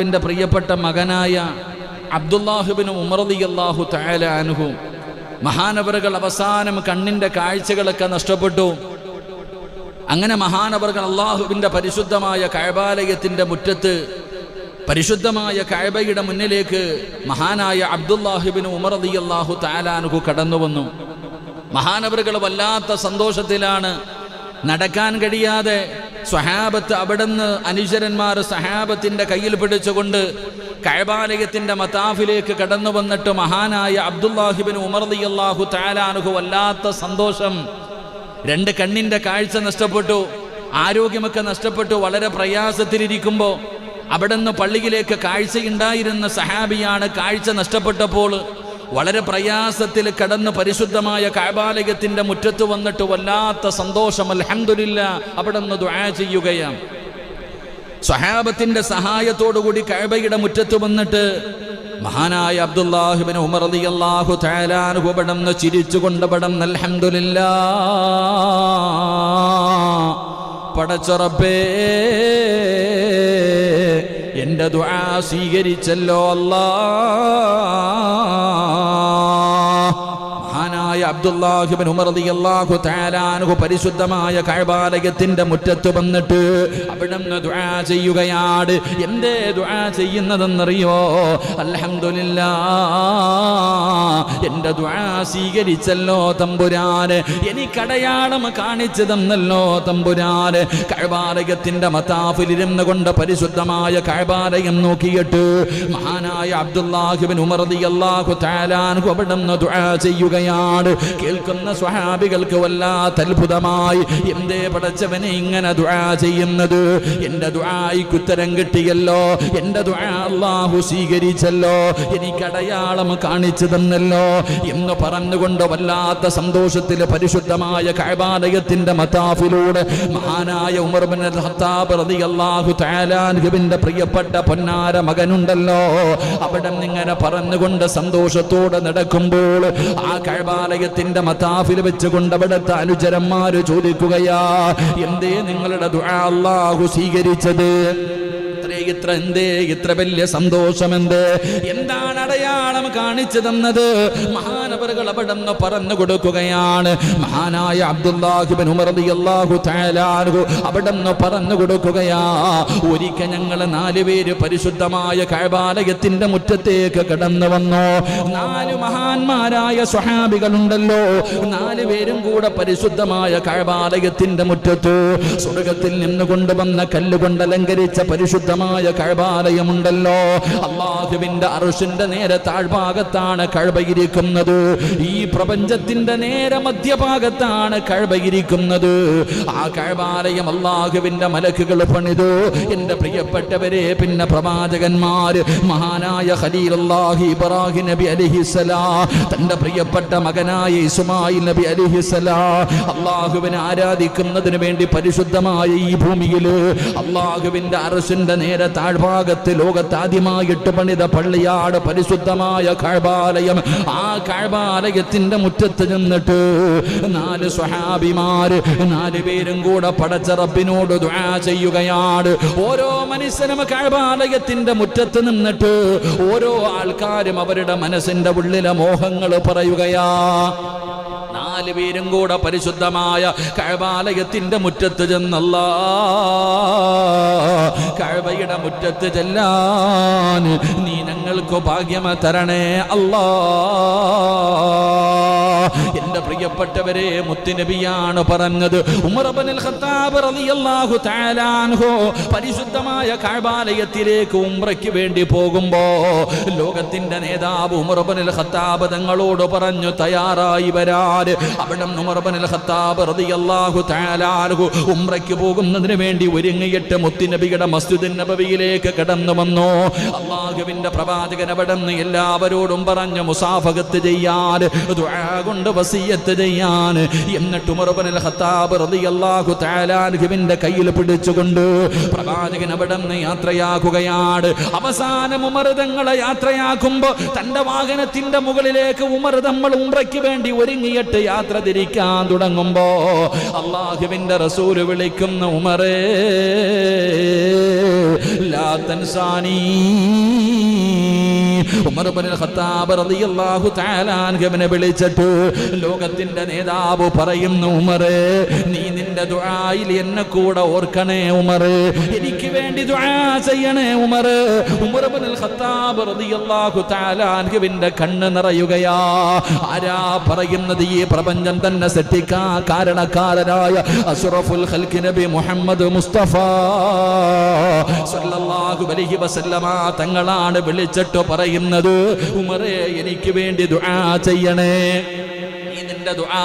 ിന്റെ പ്രിയപ്പെട്ട മകനായ അബ്ദുല്ലാഹിബ്നു ഉമർ റളിയല്ലാഹു തആല അൻഹു മഹാനവറുകൾ അവസാനം കണ്ണിന്റെ കാഴ്ചകളൊക്കെ നഷ്ടപ്പെട്ടു. അങ്ങനെ മഹാനവറുകൾ അല്ലാഹുവിന്റെ പരിശുദ്ധമായ കഅബാലയത്തിന്റെ മുറ്റത്ത് പരിശുദ്ധമായ കഅബയുടെ മുന്നിലേക്ക് മഹാനായ അബ്ദുല്ലാഹിബ്നു ഉമർ റളിയല്ലാഹു തആല അൻഹു കടന്നു വന്നു. മഹാനവറുകൾ വല്ലാത്ത സന്തോഷത്തിലാണ്. നടക്കാൻ കഴിയാതെ സ്വഹാബത്ത് അവിടുന്ന് അനുചരന്മാർ സഹാബത്തിന്റെ കയ്യിൽ പിടിച്ചുകൊണ്ട് കഅബാലയത്തിന്റെ മതാഫിലേക്ക് കടന്നു വന്നിട്ട് മഹാനായ അബ്ദുല്ലാഹിബ്നു ഉമർ റളിയല്ലാഹു തആല അൻഹു വല്ലാത്ത സന്തോഷം. രണ്ട് കണ്ണിന്റെ കാഴ്ച നഷ്ടപ്പെട്ടു, ആരോഗ്യമൊക്കെ നഷ്ടപ്പെട്ടു. വളരെ പ്രയാസത്തിലിരിക്കുമ്പോൾ അവിടുന്ന് പള്ളിയിലേക്ക് കാഴ്ചയുണ്ടായിരുന്ന സഹാബിയാണ്. കാഴ്ച നഷ്ടപ്പെട്ടപ്പോൾ വളരെ പ്രയാസത്തിൽ കടന്ന് പരിശുദ്ധമായ കഅബാലയത്തിന്റെ മുറ്റത്ത് വന്നിട്ട് വല്ലാത്ത സന്തോഷം, അൽഹംദുലില്ലാഹ് അവിടുന്ന് ദുആ ചെയ്യുകയാണ്. സ്വഹാബത്തിന്റെ സഹായത്തോടുകൂടി കഅബയുടെ മുറ്റത്ത് വന്നിട്ട് മഹാനായ അബ്ദുല്ലാഹിബ്നു ഉമർ റളിയല്ലാഹു തആല അൻഹു അവിടുന്ന് ചിരിച്ചുകൊണ്ട് അവിടുന്ന് അൽഹംദുലില്ലാഹ് പടച്ച റബ്ബേ എന്റെ ദുആ സ്വീകരിച്ചല്ലോ അല്ലാഹ്. മഹാനായ അബ്ദുല്ലാഹിബ്നു ഉമർ റളിയല്ലാഹു തആല അൻഹു പരിശുദ്ധമായ കഅബാലയത്തിന്റെ മുറ്റത്ത് വന്നിട്ട് അവിടുന്ന് ദുആ ചെയ്യുകയാണ്. എന്തേ ദുആ ചെയ്യുന്നതെന്നറിയോ? അൽഹംദുലില്ലാഹ് എന്റെ ദുആ സ്വീകരിച്ചല്ലോ തമ്പുരാന്, എനിക്കടയാളം കാണിച്ചു തന്നല്ലോ തമ്പുരാന്. കഅബാലയത്തിന്റെ മതാഫിലിരുന്ന് കൊണ്ട് പരിശുദ്ധമായ കഅബാലയം നോക്കിയിട്ട് മഹാനായ അബ്ദുല്ലാഹിബ്നു ഉമർ റളിയല്ലാഹു തആല അൻഹു അവിടുന്ന് ദുആ ചെയ്യുകയാണ്. കേൾക്കുന്ന സ്വഹാബികൾക്ക് വല്ലാത്ത അത്ഭുതമായി. എന്തേ പടച്ചവനെ ഇങ്ങനെ ദുആ ചെയ്യുന്നത്? എന്റെ ദുആയ്ക്ക് ഉത്തരം കിട്ടിയല്ലോ, എന്റെ ദുആ അല്ലാഹു സ്വീകരിച്ചല്ലോ, എനിക്കടയാളം കാണിച്ചു തന്നല്ലോ എന്ന് പറഞ്ഞുകൊണ്ട് വല്ലാത്ത സന്തോഷത്തിൽ പരിശുദ്ധമായ കഅബാലയത്തിന്റെ മതാഫിലൂടെ മഹാനായ ഉമർ ഇബ്നുൽ ഖത്താബ് റളിയല്ലാഹു തആല അൻഹുവിന്റെ പ്രിയപ്പെട്ട പൊന്നാര മകനുണ്ടല്ലോ, അവിടെ ഇങ്ങനെ പറഞ്ഞുകൊണ്ട് സന്തോഷത്തോടെ നടക്കുമ്പോൾ ആ കഅബാലയത്തിന്റെ മതാഫിൽ വെച്ചുകൊണ്ട് അവിടുത്തെ അനുചരന്മാര് ചോദിക്കുകയാ, എന്തേ നിങ്ങളുടെ ദുആ അല്ലാഹു സ്വീകരിച്ചത്? ഇത്ര വലിയ സന്തോഷമെന്ത്? എന്താണ് അടയാളം കാണിച്ചു തന്നത്? മഹാനവറുകൾ അവിടുന്ന് പറഞ്ഞു കൊടുക്കുകയാണ്. മഹാനായ അബ്ദുല്ലാഹിബ്നു ഉമർ റളിയല്ലാഹു തആല അൻഹു അവിടുന്ന് പറഞ്ഞു കൊടുക്കുകയാ, ഒരിക്കൽ ഞങ്ങൾ 4 പേര് പരിശുദ്ധമായ കഅബാലയത്തിന്റെ മുറ്റത്തേക്ക് കടന്നു വന്നു. 4 മഹാന്മാരായ സ്വഹാബികളുണ്ടല്ലോ, 4 പേരും കൂടെ പരിശുദ്ധമായ കഅബാലയത്തിന്റെ മുറ്റത്ത് സ്വർഗ്ഗത്തിൽ നിന്ന് കൊണ്ടുവന്ന കല്ലുകൊണ്ട് അലങ്കരിച്ച പരിശുദ്ധമായ കഅബാലയമുണ്ടല്ലോ, അല്ലാഹുവിന്റെ അർശിന്റെ നേരെ താഴ്ഭാഗത്താണ് കഅബ ഇരിക്കുന്നത്. ഈ പ്രപഞ്ചത്തിന്റെ നേരെ മധ്യഭാഗത്താണ് കഅബ ഇരിക്കുന്നത്. ആ കഅബാലയം അല്ലാഹുവിന്റെ മലക്കുകൾ പണിതു. എന്റെ പ്രിയപ്പെട്ടവരെ, പിന്നെ പ്രവാചകന്മാര് മഹാനായ ഖലീലുല്ലാഹി ഇബ്രാഹിം നബി അലൈഹിസ്സലാം തന്റെ പ്രിയപ്പെട്ട മകനായ ഇസ്മായിൽ നബി അലൈഹിസ്സലാം അല്ലാഹുവിനെ ആരാധിക്കുന്നതിന് വേണ്ടി പരിശുദ്ധമായ ഈ ഭൂമിയിൽ അല്ലാഹുവിന്റെ അർശിന്റെ നേരെ താഴ്ഭാഗത്ത് ലോകത്താദ്യമായിട്ട് പണിത പള്ളിയാണ് പരിശുദ്ധമായ കഅബാലയം. ആ കഅബാലയത്തിന്റെ മുറ്റത്ത് നിന്നിട്ട് 4 സ്വഹാബിമാര് 4 പേരും കൂടെ പടച്ച റബ്ബിനോട് ദുആ ചെയ്യുകയാണ്. ഓരോ മനുഷ്യനും കഅബാലയത്തിന്റെ മുറ്റത്ത് നിന്നിട്ട് ഓരോ ആൾക്കാരും അവരുടെ മനസ്സിന്റെ ഉള്ളിലെ മോഹങ്ങൾ പറയുകയാ. 4 പേരും കൂടെ പരിശുദ്ധമായ കഅബാലയത്തിന്റെ മുറ്റത്ത് ചെന്നല്ലാ, കഅബയുടെ മുറ്റത്ത് ചെല്ലാൻ നീ ഞങ്ങൾക്ക് ഭാഗ്യം തരണേ അല്ലാ. എന്റെ പ്രിയപ്പെട്ടവരെ, മുത്തുനബിയാണ് പറഞ്ഞത്. ഉമർ ഇബ്നുൽ ഖത്താബ് റളിയല്ലാഹു തആല അൻഹു പരിശുദ്ധമായ കഅബാലയത്തിലേക്ക് ഉംറയ്ക്ക് വേണ്ടി പോകുമ്പോ ലോകത്തിന്റെ നേതാവ് ഉമർ ഇബ്നുൽ ഖത്താബ് തങ്ങളോട് പറഞ്ഞു തയ്യാറായി വരാൻ. അവിടെ ഉമർ ഇബ്നുൽ ഖത്താബ് റളിയല്ലാഹു തആല അൻഹു ഉംറയ്ക്ക് പോകുന്നതിന് വേണ്ടി ഒരുങ്ങിയിട്ട് മുത്തുനബിയുടെ മസ്ജിദുൻ നബവിയിലേക്ക് കടന്നു വന്നു. അല്ലാഹുവിന്റെ പ്രവാചകൻ അവിടെ നിന്ന് എല്ലാവരോടും പറഞ്ഞു മുസാഫഹത്ത് ചെയ്യാൻ, ദുആ കൊണ്ട് വസിയത്ത് ചെയ്യാൻ. എന്നിട്ട് ഉമർ ഇബ്നുൽ ഖത്താബ് റളിയല്ലാഹു തആല അൻഹുവിന്റെ കയ്യിൽ പിടിച്ചുകൊണ്ട് പ്രവാചകൻ അവിടെ നിന്ന് യാത്രയാക്കുകയാണ്. അവസാനം ഉമർ തങ്ങളെ യാത്രയാക്കുമ്പോ തന്റെ വാഹനത്തിന്റെ മുകളിലേക്ക് ഉമർ തങ്ങൾ ഉംറയ്ക്ക് വേണ്ടി ഒരുങ്ങിയിട്ട് യാത്ര തിരിക്കാൻ തുടങ്ങുമ്പോ അല്ലാഹുവിന്റെ റസൂൽ വിളിക്കുന്ന ഉമറേ ലാ തൻസാനി. ഉമർ ഇബ്നുൽ ഖത്താബ് റളിയല്ലാഹു തആല അൻഹുവിനെ വിളിച്ചിട്ട് ലോകത്തിന്റെ നേതാവ് പറയുന്നു, ഉമറേ നീ നിന്റെ ദുആയിൽ എന്നെ കൂടെ ഓർക്കണേ ഉമറേ, എനിക്ക് വേണ്ടി ദുആ ചെയ്യണേ ഉമറേ. ഉമർ ഇബ്നുൽ ഖത്താബ് റളിയല്ലാഹു തആല അൻഹുവിന്റെ കണ്ണ് നിറയുകയാ. ആരാ പറയുന്നത്? ഈ പ്രപഞ്ചം തന്നെ സൃഷ്ടിക്കാൻ കാരണക്കാരനായ അഷ്റഫുൽ ഖൽഖ് നബി മുഹമ്മദ് മുസ്തഫ സല്ലല്ലാഹു അലൈഹി വസല്ലമ തങ്ങളാണ് വിളിച്ചിട്ട് പറയുന്നത്, ഉമറേ എനിക്ക് വേണ്ടി ദുആ ചെയ്യണേ. നീ നിന്റെ ദുആ